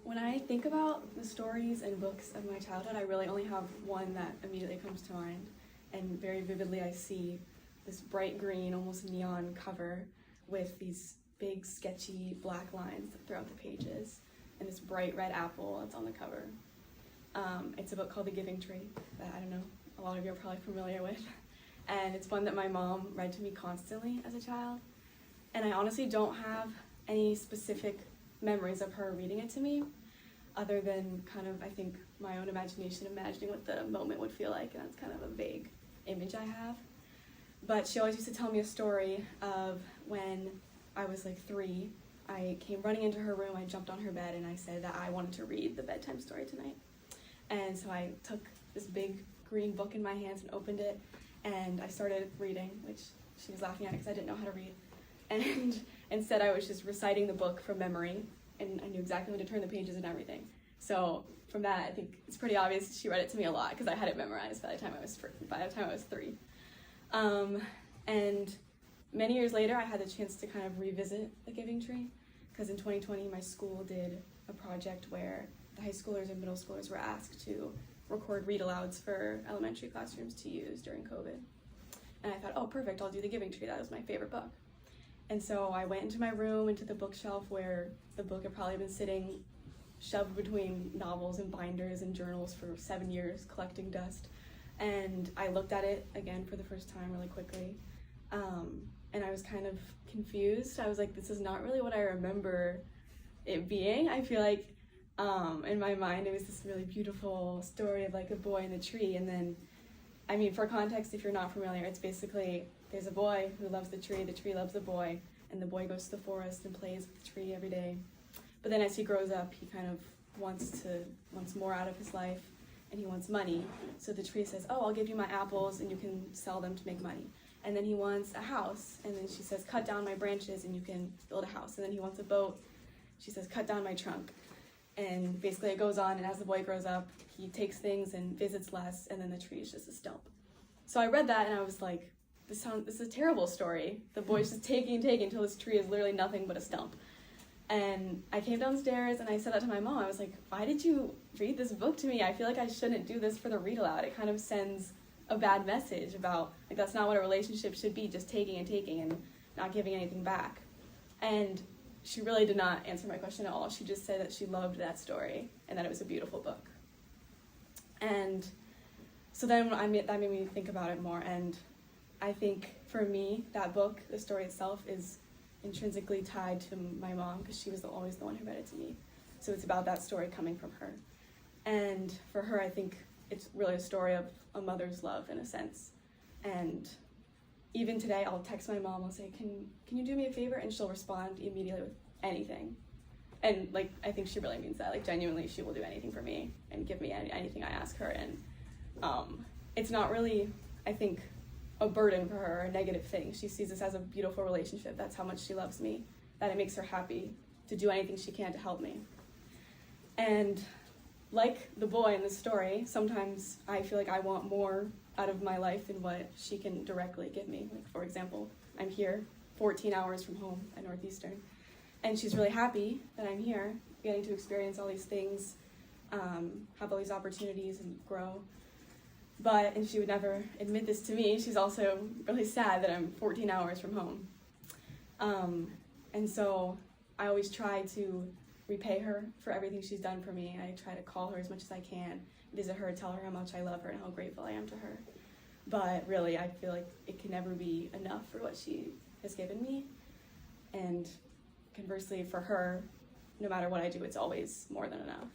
When I think about the stories and books of my childhood, I really only have one that immediately comes to mind. And very vividly I see this bright green, almost neon cover with these big, sketchy black lines throughout the pages, and this bright red apple that's on the cover. It's a book called The Giving Tree that I don't know, a lot of you are probably familiar with. And it's one that my mom read to me constantly as a child. And I honestly don't have any specific memories of her reading it to me, other than kind of, I think, my own imagination imagining what the moment would feel like, and that's kind of a vague image I have. But she always used to tell me a story of when I was like 3, I came running into her room, I jumped on her bed, and I said that I wanted to read the bedtime story tonight. And so I took this big green book in my hands and opened it, and I started reading, which she was laughing at because I didn't know how to read. And instead I was just reciting the book from memory, and I knew exactly when to turn the pages and everything. So from that, I think it's pretty obvious she read it to me a lot because I had it memorized by the time I was 3. And many years later, I had the chance to kind of revisit The Giving Tree, because in 2020, my school did a project where the high schoolers and middle schoolers were asked to record read-alouds for elementary classrooms to use during COVID. And I thought, oh, perfect, I'll do The Giving Tree. That was my favorite book. And so I went into my room, into the bookshelf where the book had probably been sitting shoved between novels and binders and journals for 7 years, collecting dust. And I looked at it again for the first time really quickly. And I was kind of confused. I was like, this is not really what I remember it being. I feel like in my mind it was this really beautiful story of like a boy in the tree. And then, I mean, for context, if you're not familiar, it's basically there's a boy who loves the tree loves the boy, and the boy goes to the forest and plays with the tree every day. But then as he grows up, he kind of wants more out of his life, and he wants money. So the tree says, oh, I'll give you my apples and you can sell them to make money. And then he wants a house, and then she says, cut down my branches and you can build a house. And then he wants a boat. She says, cut down my trunk. And basically it goes on, and as the boy grows up, he takes things and visits less, and then the tree is just a stump. So I read that and I was like, this is a terrible story. The boy's just taking until this tree is literally nothing but a stump. And I came downstairs and I said that to my mom. I was like, why did you read this book to me? I feel like I shouldn't do this for the read aloud. It kind of sends a bad message about, like, that's not what a relationship should be, just taking and not giving anything back. And she really did not answer my question at all. She just said that she loved that story and that it was a beautiful book. And so then that made me think about it more. And I think for me, that book, the story itself, is intrinsically tied to my mom because she was always the one who read it to me. So it's about that story coming from her. And for her, I think it's really a story of a mother's love in a sense. And even today, I'll text my mom, I'll say, can you do me a favor? And she'll respond immediately with anything. And like, I think she really means that. Like, genuinely, she will do anything for me and give me anything I ask her. And it's not really, I think, a burden for her, a negative thing. She sees this as a beautiful relationship. That's how much she loves me, that it makes her happy to do anything she can to help me. And like the boy in the story, sometimes I feel like I want more out of my life than what she can directly give me. Like, for example, I'm here 14 hours from home at Northeastern, and she's really happy that I'm here, getting to experience all these things, have all these opportunities and grow. And she would never admit this to me, she's also really sad that I'm 14 hours from home. And so I always try to repay her for everything she's done for me. I try to call her as much as I can, visit her, tell her how much I love her and how grateful I am to her. But really, I feel like it can never be enough for what she has given me. And conversely, for her, no matter what I do, it's always more than enough.